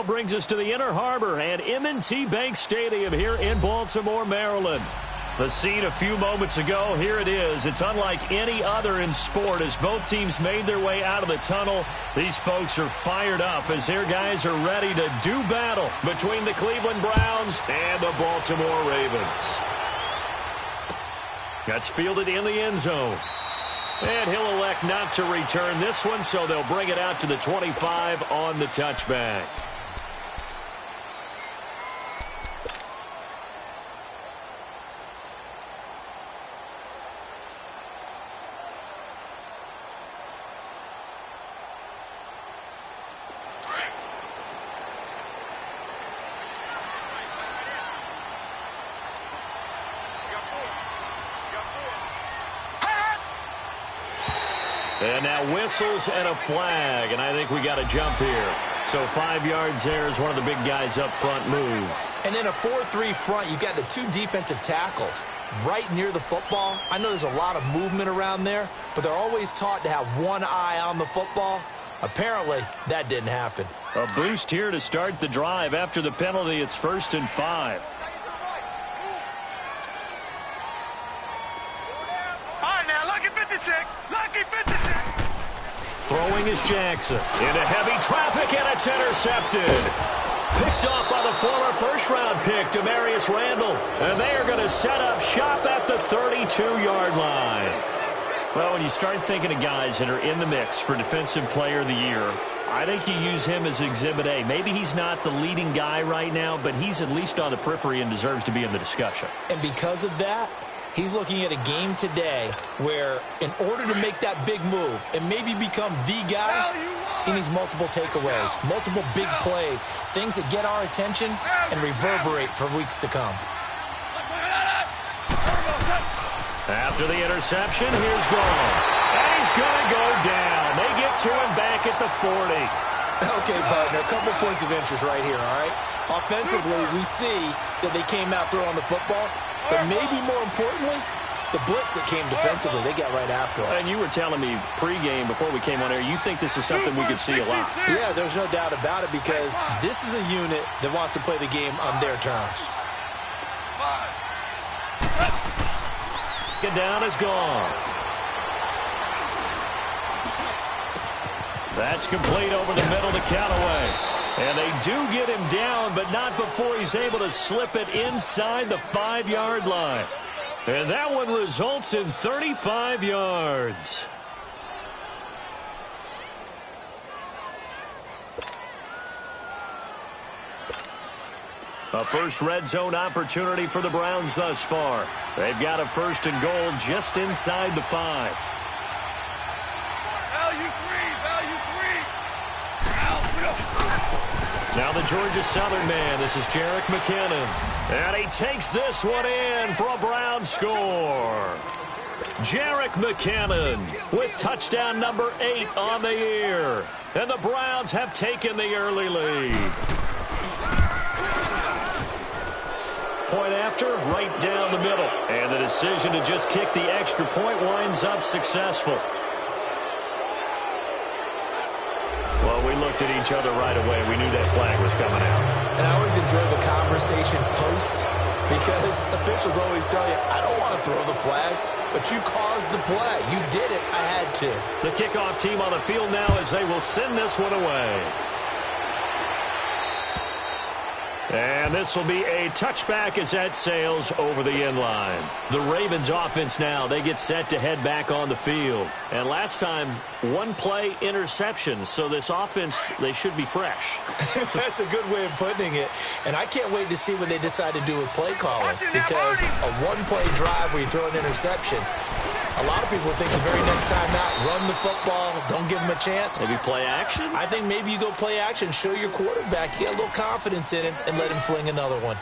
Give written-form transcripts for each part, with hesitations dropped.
Brings us to the Inner Harbor and M&T Bank Stadium here in Baltimore, Maryland. The scene a few moments ago, here it is. It's unlike any other in sport as both teams made their way out of the tunnel. These folks are fired up as their guys are ready to do battle between the Cleveland Browns and the Baltimore Ravens. That's fielded in the end zone. And he'll elect not to return this one, so they'll bring it out to the 25 on the touchback. And now whistles and a flag, and I think we got a jump here. So 5 yards there as one of the big guys up front moved. And in a 4-3 front, you got the two defensive tackles right near the football. I know there's a lot of movement around there, but they're always taught to have one eye on the football. Apparently, that didn't happen. A boost here to start the drive. After the penalty, it's 1st and 5. Throwing is Jackson. Into heavy traffic, and it's intercepted. Picked off by the former first-round pick, Demarius Randall. And they are going to set up shop at the 32-yard line. Well, when you start thinking of guys that are in the mix for Defensive Player of the Year, I think you use him as Exhibit A. Maybe he's not the leading guy right now, but he's at least on the periphery and deserves to be in the discussion. And because of that, he's looking at a game today where in order to make that big move and maybe become the guy, he needs multiple takeaways, multiple big plays, things that get our attention and reverberate for weeks to come. After the interception, here's Gordon. And he's going to go down. They get to him back at the 40. Okay, partner, a couple points of interest right here, all right? Offensively, we see that they came out throwing the football, but maybe more importantly, the blitz that came defensively, they got right after him. And you were telling me pregame before we came on air, you think this is something we could see a lot. Yeah, there's no doubt about it because this is a unit that wants to play the game on their terms. Get down is gone. That's complete over the middle to Callaway. And they do get him down, but not before he's able to slip it inside the 5-yard line. And that one results in 35 yards. A first red zone opportunity for the Browns thus far. They've got a 1st and goal just inside the 5. Now the Georgia Southern man, this is Jerick McKinnon. And he takes this one in for a Brown score. Jerick McKinnon with touchdown number 8 on the year. And the Browns have taken the early lead. Point after, right down the middle. And the decision to just kick the extra point winds up successful. Well, we looked at each other right away. We knew that flag was coming out. And I always enjoy the conversation post because officials always tell you, I don't want to throw the flag, but you caused the play. You did it. I had to. The kickoff team on the field now as they will send this one away. And this will be a touchback as that sails over the end line. The Ravens offense now, they get set to head back on the field. And last time, one play interceptions. So this offense, they should be fresh. That's a good way of putting it. And I can't wait to see what they decide to do with play calling. Because a one-play drive where you throw an interception, a lot of people think the very next time out, run the football, don't give them a chance. Maybe play action? I think maybe you go play action, show your quarterback, you get a little confidence in him, and let him fling another one.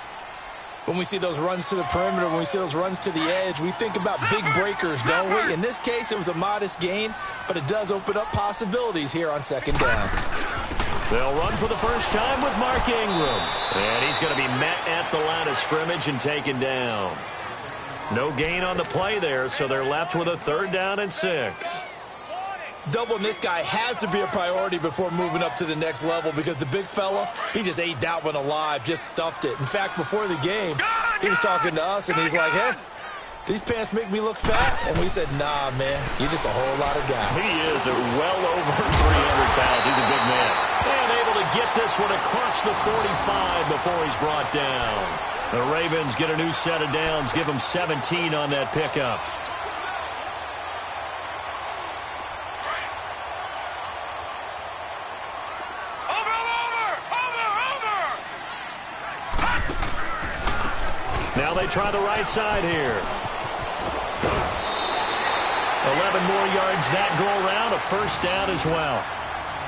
When we see those runs to the perimeter, when we see those runs to the edge, we think about big breakers, don't we? In this case, it was a modest gain, but it does open up possibilities here on 2nd down. They'll run for the first time with Mark Ingram. And he's going to be met at the line of scrimmage and taken down. No gain on the play there, so they're left with a 3rd down and 6. Doubling this guy has to be a priority before moving up to the next level because the big fella, he just ate that one alive, just stuffed it. In fact, before the game, he was talking to us, and he's like, hey, these pants make me look fat? And we said, nah, man, you're just a whole lot of guy. He is well over 300 pounds. He's a big man. And able to get this one across the 45 before he's brought down. The Ravens get a new set of downs, give them 17 on that pickup. Now they try the right side here. 11 more yards that go around, a first down as well.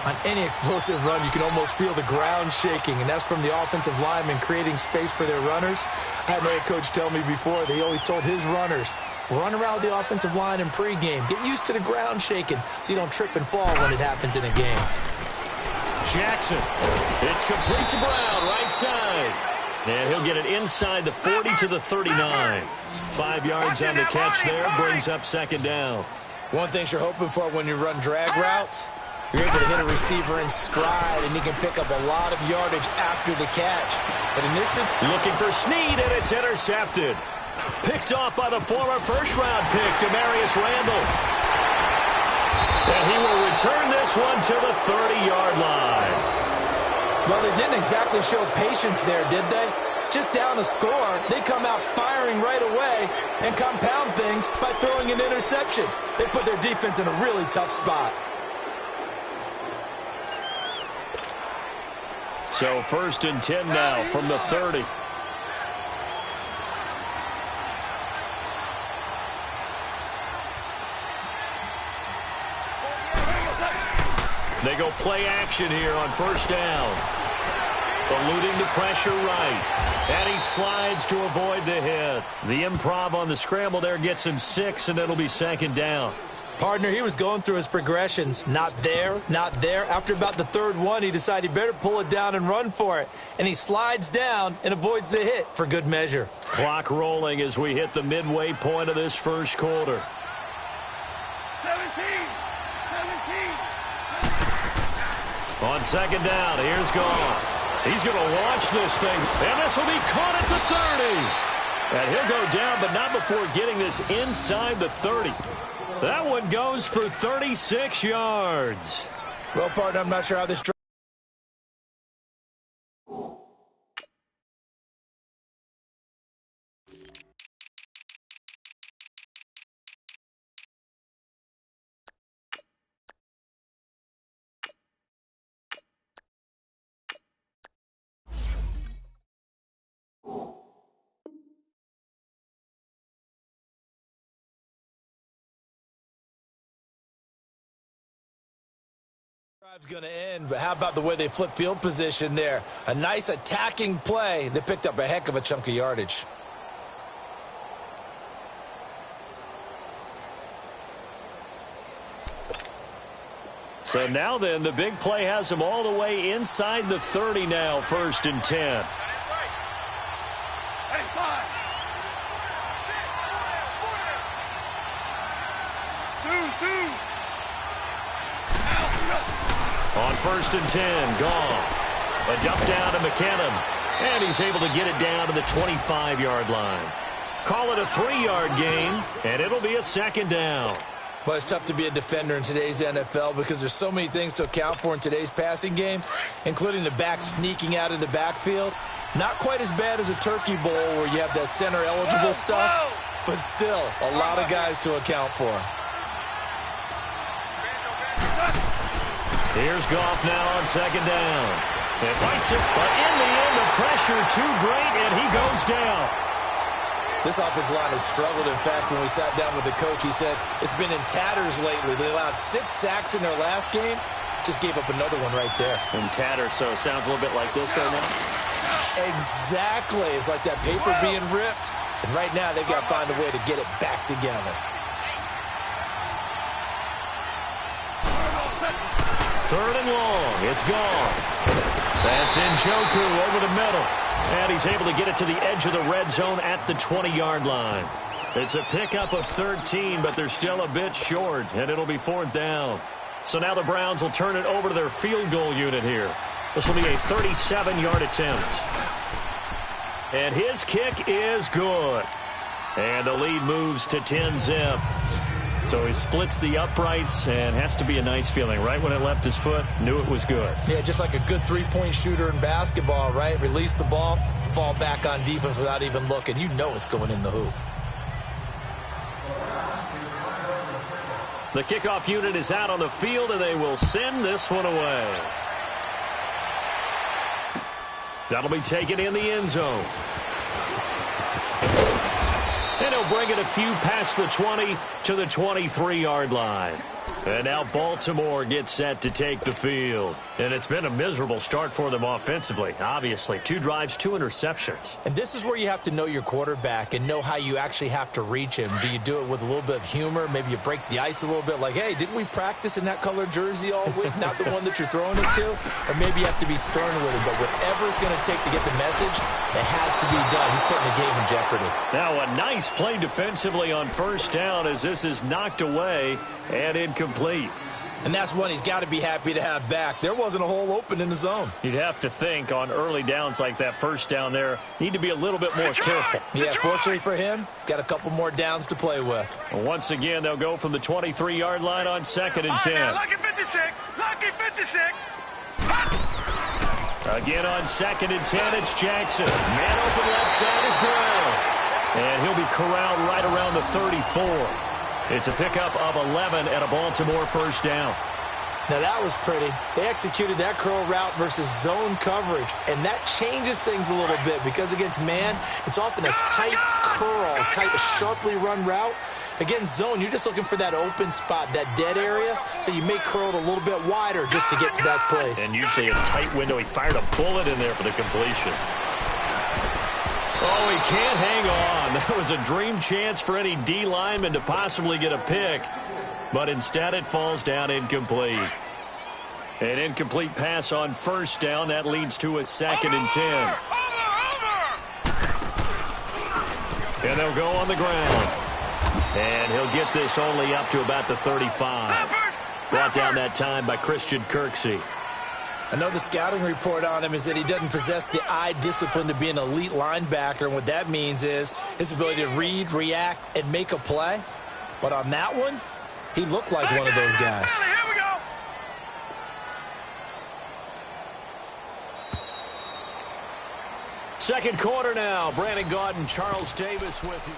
On any explosive run, you can almost feel the ground shaking, and that's from the offensive linemen creating space for their runners. I had my head coach tell me before, they always told his runners, run around the offensive line in pregame. Get used to the ground shaking so you don't trip and fall when it happens in a game. Jackson. It's complete to Brown, right side. And he'll get it inside the 40 to the 39. 5 yards on the catch there, brings up second down. One thing you're hoping for when you run drag routes, you're able to hit a receiver in stride, and he can pick up a lot of yardage after the catch. But in this, looking for Snead, and it's intercepted. Picked off by the former first-round pick, Demarius Randall. And he will return this one to the 30-yard line. Well, they didn't exactly show patience there, did they? Just down a score, they come out firing right away and compound things by throwing an interception. They put their defense in a really tough spot. So 1st and 10 now from the 30. They go play action here on first down. Eluding the pressure right. And he slides to avoid the hit. The improv on the scramble there gets him 6, and it'll be second down. Partner, he was going through his progressions. Not there, not there. After about the third one, he decided he better pull it down and run for it. And he slides down and avoids the hit for good measure. Clock rolling as we hit the midway point of this first quarter. 17. On second down, here's Goff. He's going to launch this thing, and this will be caught at the 30. And he'll go down, but not before getting this inside the 30. That one goes for 36 yards. Well, partner, I'm not sure how this drive's going to end, but how about the way they flip field position there? A nice attacking play. They picked up a heck of a chunk of yardage. So now then, the big play has them all the way inside the 30 now, 1st and 10. On 1st and 10, Goff. A dump down to McKinnon. And he's able to get it down to the 25-yard line. Call it a 3-yard gain, and it'll be a second down. Well, it's tough to be a defender in today's NFL because there's so many things to account for in today's passing game, including the back sneaking out of the backfield. Not quite as bad as a turkey bowl where you have that center-eligible stuff, but still a lot of guys to account for. Here's Goff now on second down. He fights it, but in the end, the pressure too great, and he goes down. This offensive line has struggled. In fact, when we sat down with the coach, he said it's been in tatters lately. They allowed 6 sacks in their last game. Just gave up another one right there. In tatters, so it sounds a little bit like this right now. Exactly. It's like that paper being ripped. And right now, they've got to find a way to get it back together. 3rd and long. It's gone. That's Njoku over the middle. And he's able to get it to the edge of the red zone at the 20-yard line. It's a pickup of 13, but they're still a bit short, and it'll be 4th down. So now the Browns will turn it over to their field goal unit here. This will be a 37-yard attempt. And his kick is good. And the lead moves to 10-zip. So he splits the uprights, and has to be a nice feeling. Right when it left his foot, knew it was good. Yeah, just like a good three-point shooter in basketball, right? Release the ball, fall back on defense without even looking. You know it's going in the hoop. The kickoff unit is out on the field, and they will send this one away. That'll be taken in the end zone. And he'll bring it a few past the 20 to the 23-yard line. And now Baltimore gets set to take the field. And it's been a miserable start for them offensively, obviously. 2 drives, 2 interceptions. And this is where you have to know your quarterback and know how you actually have to reach him. Do you do it with a little bit of humor? Maybe you break the ice a little bit, like, hey, didn't we practice in that colored jersey all week? Not the one that you're throwing it to? Or maybe you have to be stern with him. But whatever it's going to take to get the message, it has to be done. He's putting the game in jeopardy. Now a nice play defensively on first down as this is knocked away and incomplete. And that's one he's got to be happy to have back. There wasn't a hole open in the zone. You'd have to think on early downs like that first down there, need to be a little bit more careful. Yeah, fortunately for him, got a couple more downs to play with. Once again, they'll go from the 23-yard line on 2nd and 10. Lucky 56. Lucky 56. Again on 2nd and 10, it's Jackson. Man open left side is Brown. And he'll be corralled right around the 34. It's a pickup of 11 and a Baltimore first down. Now that was pretty. They executed that curl route versus zone coverage, and that changes things a little bit because against man, it's often a tight curl, tight, sharply run route. Against zone, you're just looking for that open spot, that dead area, so you may curl it a little bit wider just to get to that place. And usually a tight window. He fired a bullet in there for the completion. Oh, he can't hang on. That was a dream chance for any D lineman to possibly get a pick. But instead it falls down incomplete. An incomplete pass on first down. That leads to a 2nd and 10. And they'll go on the ground. And he'll get this only up to about the 35. Brought down that time by Christian Kirksey. I know the scouting report on him is that he doesn't possess the eye discipline to be an elite linebacker. And what that means is his ability to read, react, and make a play. But on that one, he looked like one of those guys. Here we go. Second quarter now. Brandon Gaudin, Charles Davis with you.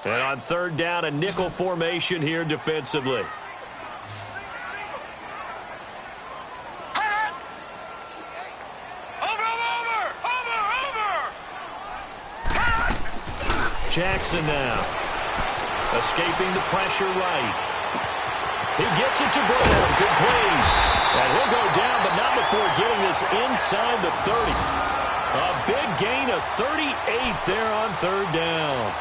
And on third down, a nickel formation here defensively. Jackson now. Escaping the pressure right. He gets it to Brown. Good play. And he'll go down, but not before getting this inside the 30. A big gain of 38 there on third down.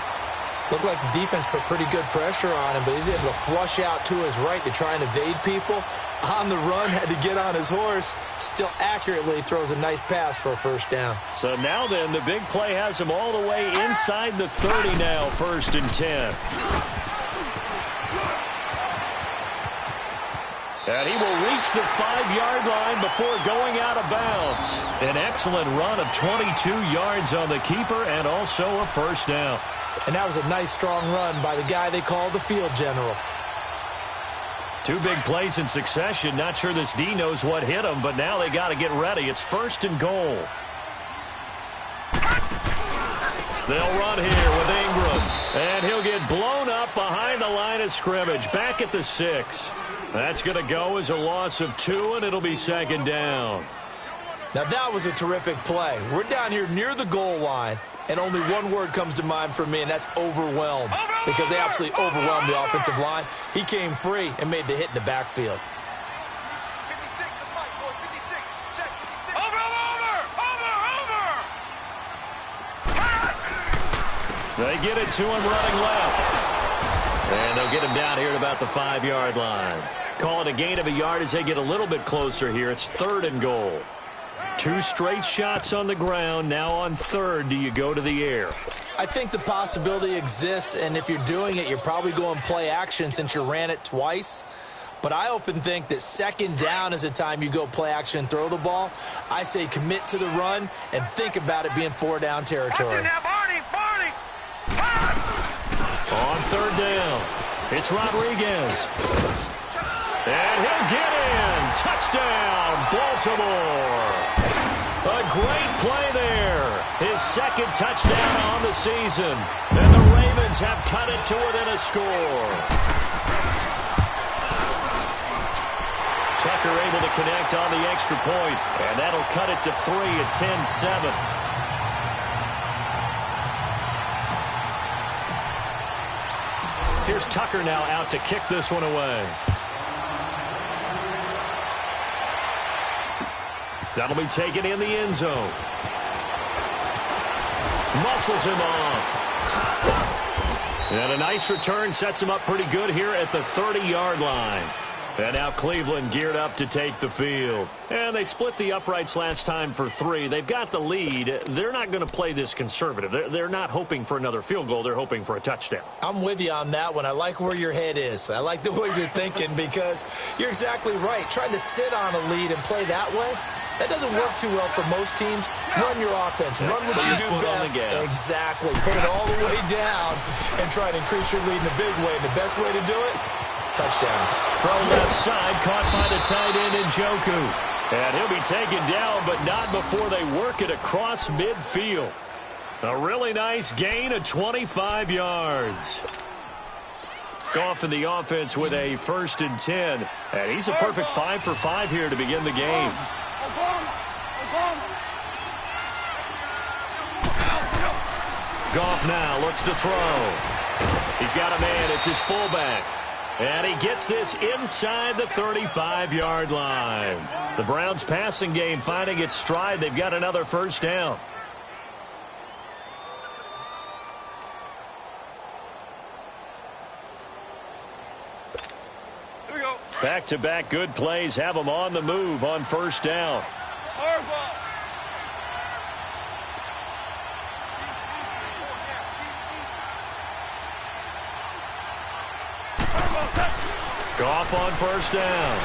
Looked like the defense put pretty good pressure on him, but he's able to flush out to his right to try and evade people. On the run, had to get on his horse. Still accurately throws a nice pass for a first down. So now then, the big play has him all the way inside the 30 now, 1st and 10. And he will reach the 5-yard line before going out of bounds. An excellent run of 22 yards on the keeper and also a first down. And that was a nice, strong run by the guy they call the field general. 2 big plays in succession. Not sure this D knows what hit him, but now they got to get ready. It's 1st and goal. They'll run here with Ingram. And he'll get blown up behind the line of scrimmage. Back at the 6. That's going to go as a loss of 2, and it'll be 2nd down. Now that was a terrific play. We're down here near the goal line, and only one word comes to mind for me, and that's overwhelmed. Because they absolutely overwhelmed the offensive line. He came free and made the hit in the backfield. 56 to fight, boys. 56. Check 56. Over. They get it to him running left. And they'll get him down here at about the 5-yard line. Call it a gain of a yard as they get a little bit closer here. It's 3rd and goal. 2 straight shots on the ground. Now on third, do you go to the air? I think the possibility exists, and if you're doing it, you're probably going play action since you ran it twice. But I often think that second down is the time you go play action and throw the ball. I say commit to the run and think about it being 4-down territory. Now, Barney! On third down, it's Rodriguez. And he'll get in. Touchdown, Baltimore. A great play there. His second touchdown on the season. And the Ravens have cut it to within a score. Tucker able to connect on the extra point, and that'll cut it to 3 at 10-7. Here's Tucker now out to kick this one away. That'll be taken in the end zone. Muscles him off. And a nice return sets him up pretty good here at the 30-yard line. And now Cleveland geared up to take the field. And they split the uprights last time for 3. They've got the lead. They're not going to play this conservative. They're not hoping for another field goal. They're hoping for a touchdown. I'm with you on that one. I like where your head is. I like the way you're thinking because you're exactly right. Trying to sit on a lead and play that way, that doesn't work too well for most teams. Run your offense. Run what you do best. Exactly. Put it all the way down and try to increase your lead in a big way. And the best way to do it, touchdowns. From left side, caught by the tight end Njoku. And he'll be taken down, but not before they work it across midfield. A really nice gain of 25 yards. Goff in the offense with a 1st and 10. And he's a perfect 5 for 5 here to begin the game. Goff now looks to throw. He's got a man. It's his fullback. And he gets this inside the 35-yard line. The Browns' passing game finding its stride. They've got another 1st down. Here we go. Back-to-back good plays have them on the move on 1st down. Goff on 1st down.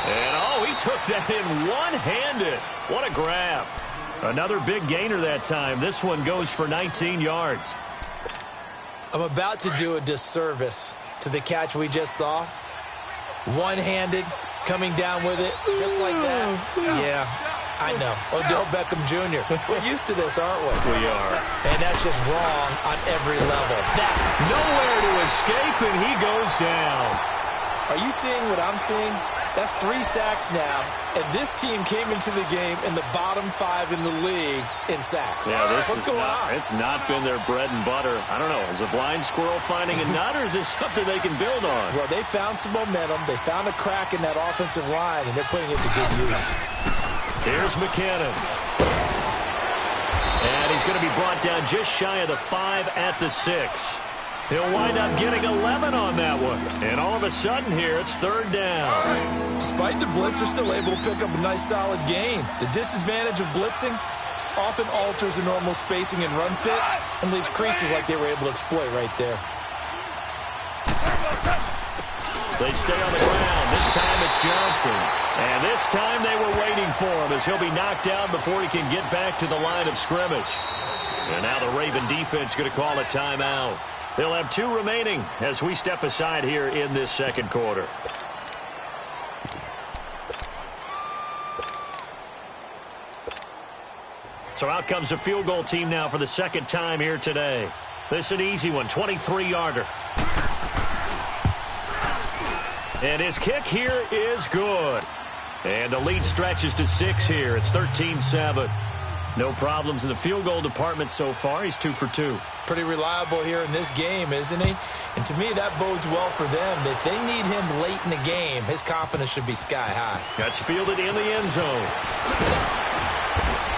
And, he took that in one-handed. What a grab. Another big gainer that time. This one goes for 19 yards. I'm about to do a disservice to the catch we just saw. One-handed, coming down with it, just like that. Yeah, I know. Odell Beckham Jr. We're used to this, aren't we? We are. And that's just wrong on every level. Nowhere to escape, and he goes down. Are you seeing what I'm seeing? That's 3 sacks now, and this team came into the game in the bottom 5 in the league in sacks. Yeah, What's going on? It's not been their bread and butter. I don't know. Is a blind squirrel finding a nut, or is this something they can build on? Well, they found some momentum. They found a crack in that offensive line, and they're putting it to good use. Here's McKinnon. And he's going to be brought down just shy of the 5 at the 6. He'll wind up getting 11 on that one. And all of a sudden here, it's 3rd down. Despite the blitz, they're still able to pick up a nice, solid gain. The disadvantage of blitzing often alters the normal spacing and run fits and leaves creases like they were able to exploit right there. They stay on the ground. This time it's Johnson. And this time they were waiting for him as he'll be knocked down before he can get back to the line of scrimmage. And now the Raven defense going to call a timeout. They'll have 2 remaining as we step aside here in this 2nd quarter. So out comes a field goal team now for the 2nd time here today. This is an easy one, 23-yarder. And his kick here is good. And the lead stretches to 6 here. It's 13-7. No problems in the field goal department so far. He's 2 for 2. Pretty reliable here in this game, isn't he? And to me, that bodes well for them. If they need him late in the game, his confidence should be sky high. That's fielded in the end zone.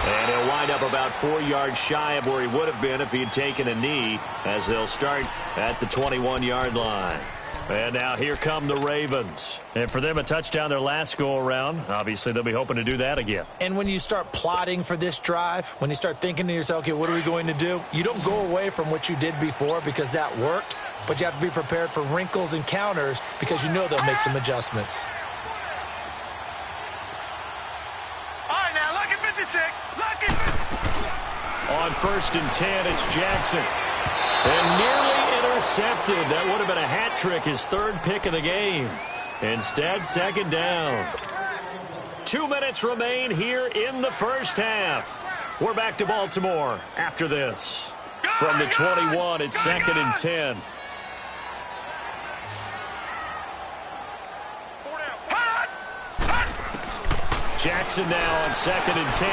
And he'll wind up about 4 yards shy of where he would have been if he had taken a knee, as they'll start at the 21-yard line. And now here come the Ravens. And for them, a touchdown their last go-around. Obviously, they'll be hoping to do that again. And when you start plotting for this drive, when you start thinking to yourself, okay, what are we going to do? You don't go away from what you did before because that worked, but you have to be prepared for wrinkles and counters because you know they'll make some adjustments. All right, now, look at 56. Look at 56. On 1st and 10, it's Jackson. And nearly intercepted. That would have been a hat trick, his 3rd pick of the game. Instead, 2nd down. 2 minutes remain here in the first half. We're back to Baltimore after this. From the 21, it's 2nd and 10. Jackson now on 2nd and 10,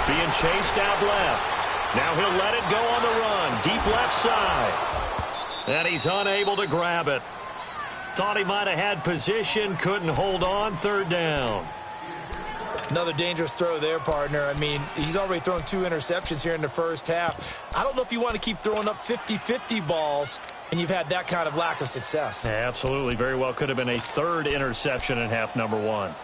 being chased out left. Now he'll let it go on the run, deep left side. And he's unable to grab it. Thought he might have had position, couldn't hold on, 3rd down. Another dangerous throw there, partner. I mean, he's already thrown 2 interceptions here in the first half. I don't know if you want to keep throwing up 50-50 balls, and you've had that kind of lack of success. Yeah, absolutely. Very well could have been a 3rd interception in half number 1.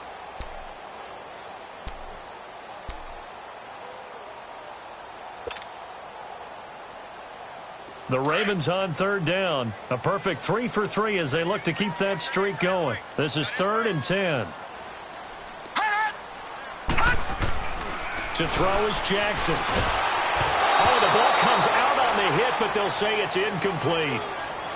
The Ravens on 3rd down. A perfect 3 for 3 as they look to keep that streak going. This is 3rd and 10. To throw is Jackson. Oh, the ball comes out on the hit, but they'll say it's incomplete.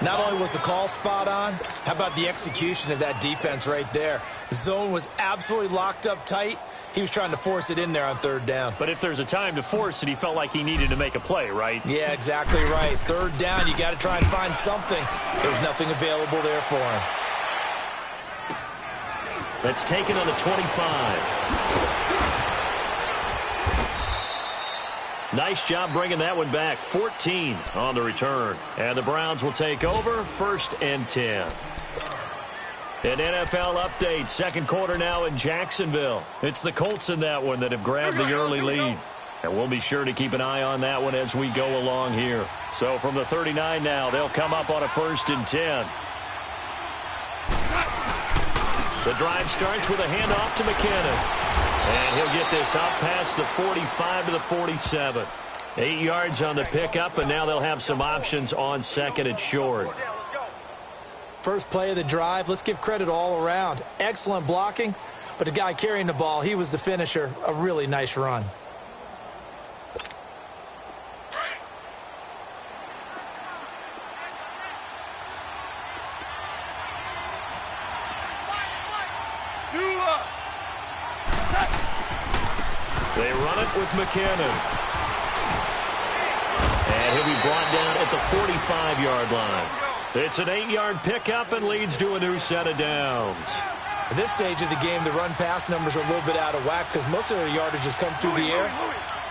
Not only was the call spot on, how about the execution of that defense right there? The zone was absolutely locked up tight. He was trying to force it in there on 3rd down. But if there's a time to force it, he felt like he needed to make a play, right? Yeah, exactly right. 3rd down, you got to try and find something. There's nothing available there for him. That's taken on the 25. Nice job bringing that one back. 14 on the return. And the Browns will take over, 1st and 10. An NFL update, 2nd quarter now in Jacksonville. It's the Colts in that one that have grabbed the early lead. And we'll be sure to keep an eye on that one as we go along here. So from the 39 now, they'll come up on a 1st and 10. The drive starts with a handoff to McKinnon. And he'll get this up past the 45 to the 47. 8 yards on the pickup, and now they'll have some options on 2nd and short. First play of the drive, let's give credit all around. Excellent blocking, but the guy carrying the ball, he was the finisher. A really nice run. They run it with McKinnon. And he'll be brought down at the 45-yard line. It's an 8-yard pickup and leads to a new set of downs. At this stage of the game, the run-pass numbers are a little bit out of whack because most of their yardage has come through the air.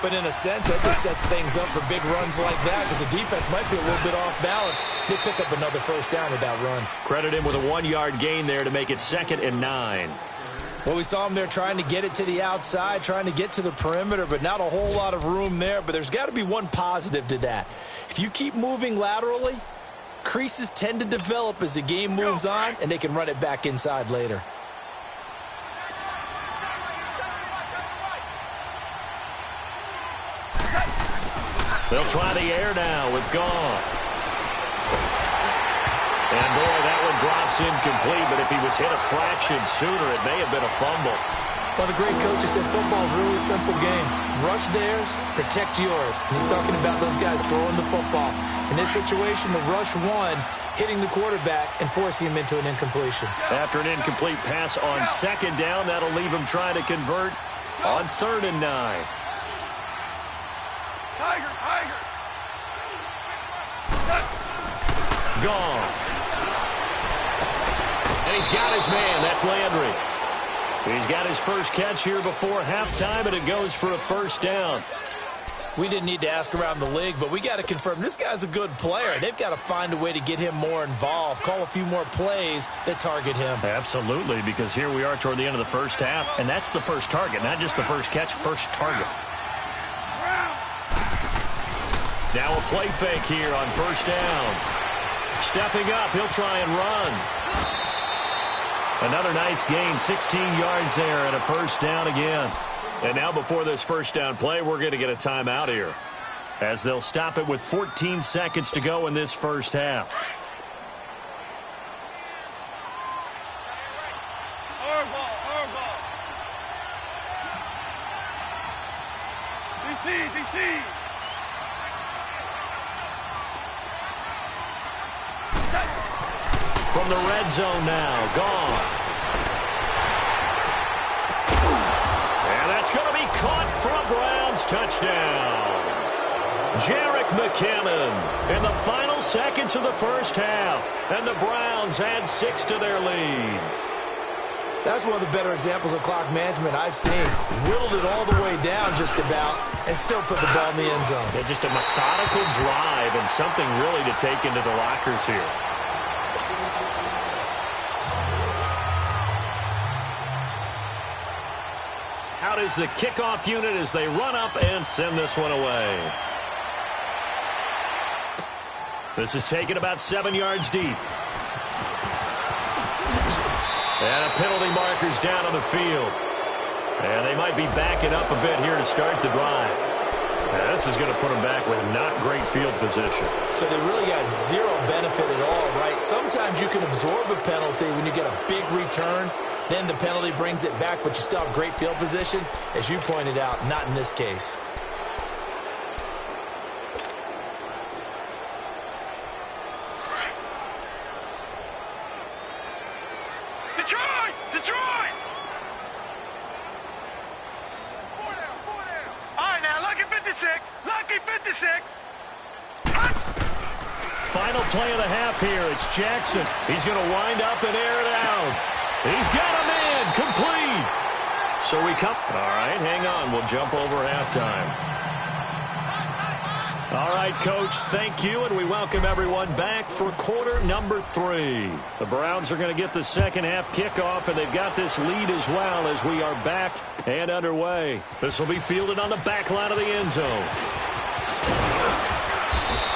But in a sense, that just sets things up for big runs like that because the defense might be a little bit off balance. They pick up another 1st down with that run. Credit him with a 1-yard gain there to make it 2nd and 9. Well, we saw him there trying to get it to the outside, trying to get to the perimeter, but not a whole lot of room there. But there's got to be one positive to that. If you keep moving laterally, creases tend to develop as the game moves on, and they can run it back inside later. They'll try the air now with Goff. And, boy, that one drops incomplete, but if he was hit a fraction sooner, it may have been a fumble. Well, the great coach has said football's really a simple game. Rush theirs, protect yours. And he's talking about those guys throwing the football. In this situation, the rush one, hitting the quarterback and forcing him into an incompletion. After an incomplete pass on 2nd down, that'll leave him trying to convert on 3rd and 9. Goff. And he's got his man. That's Landry. He's got his first catch here before halftime, and it goes for a 1st down. We didn't need to ask around the league, but we got to confirm this guy's a good player. They've got to find a way to get him more involved, call a few more plays that target him. Absolutely, because here we are toward the end of the first half, and that's the first target, not just the first catch, first target. Now a play fake here on 1st down. Stepping up, he'll try and run. Another nice gain, 16 yards there and a first down again. And now before this first down play, we're going to get a timeout here, as they'll stop it with 14 seconds to go in this first half. DC. From the red zone now, Goff. And that's going to be caught for a Browns touchdown. Jarek McKinnon in the final seconds of the first half. And the Browns add 6 to their lead. That's one of the better examples of clock management I've seen. Whittled it all the way down just about and still put the ball in the end zone. Yeah, just a methodical drive and something really to take into the lockers here. Out is the kickoff unit as they run up and send this one away. This is taken about 7 yards deep. And a penalty marker's down on the field. And they might be backing up a bit here to start the drive. And this is going to put them back with not great field position. So they really got zero benefit at all, right? Sometimes you can absorb a penalty when you get a big return. Then the penalty brings it back, but you still have great field position. As you pointed out, not in this case. Detroit! Four down. All right, now, lucky 56. Final play of the half here. It's Jackson. He's going to wind up and air it out. He's got a man complete. So we come. All right, hang on. We'll jump over halftime. All right, Coach, thank you, and we welcome everyone back for quarter number 3. The Browns are going to get the second half kickoff, and they've got this lead as well as we are back and underway. This will be fielded on the back line of the end zone.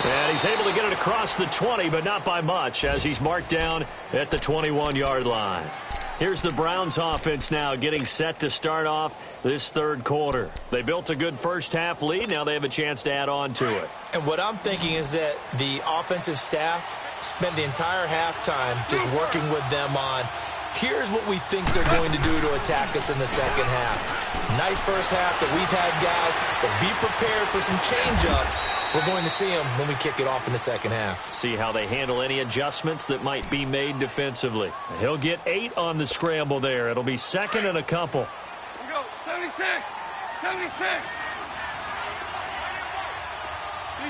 And he's able to get it across the 20, but not by much, as he's marked down at the 21-yard line. Here's the Browns offense now getting set to start off this third quarter. They built a good first half lead. Now they have a chance to add on to it. And what I'm thinking is that the offensive staff spent the entire halftime just working with them on, here's what we think they're going to do to attack us in the second half. Nice first half that we've had, guys, but be prepared for some change-ups. We're going to see them when we kick it off in the second half. See how they handle any adjustments that might be made defensively. He'll get 8 on the scramble there. It'll be second and a couple. Here we go, 76.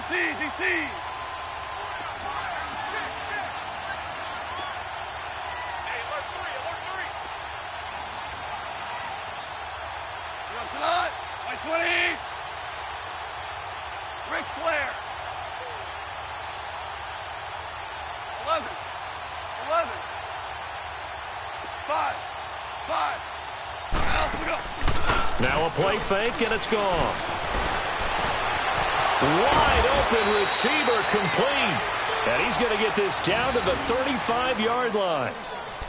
DC. White 20. Ric Flair. 11. 5. Now we go. Now a play fake, and it's gone. Wide open receiver complete. And he's going to get this down to the 35-yard line.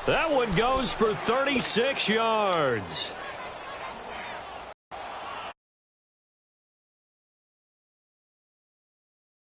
That one goes for 36 yards.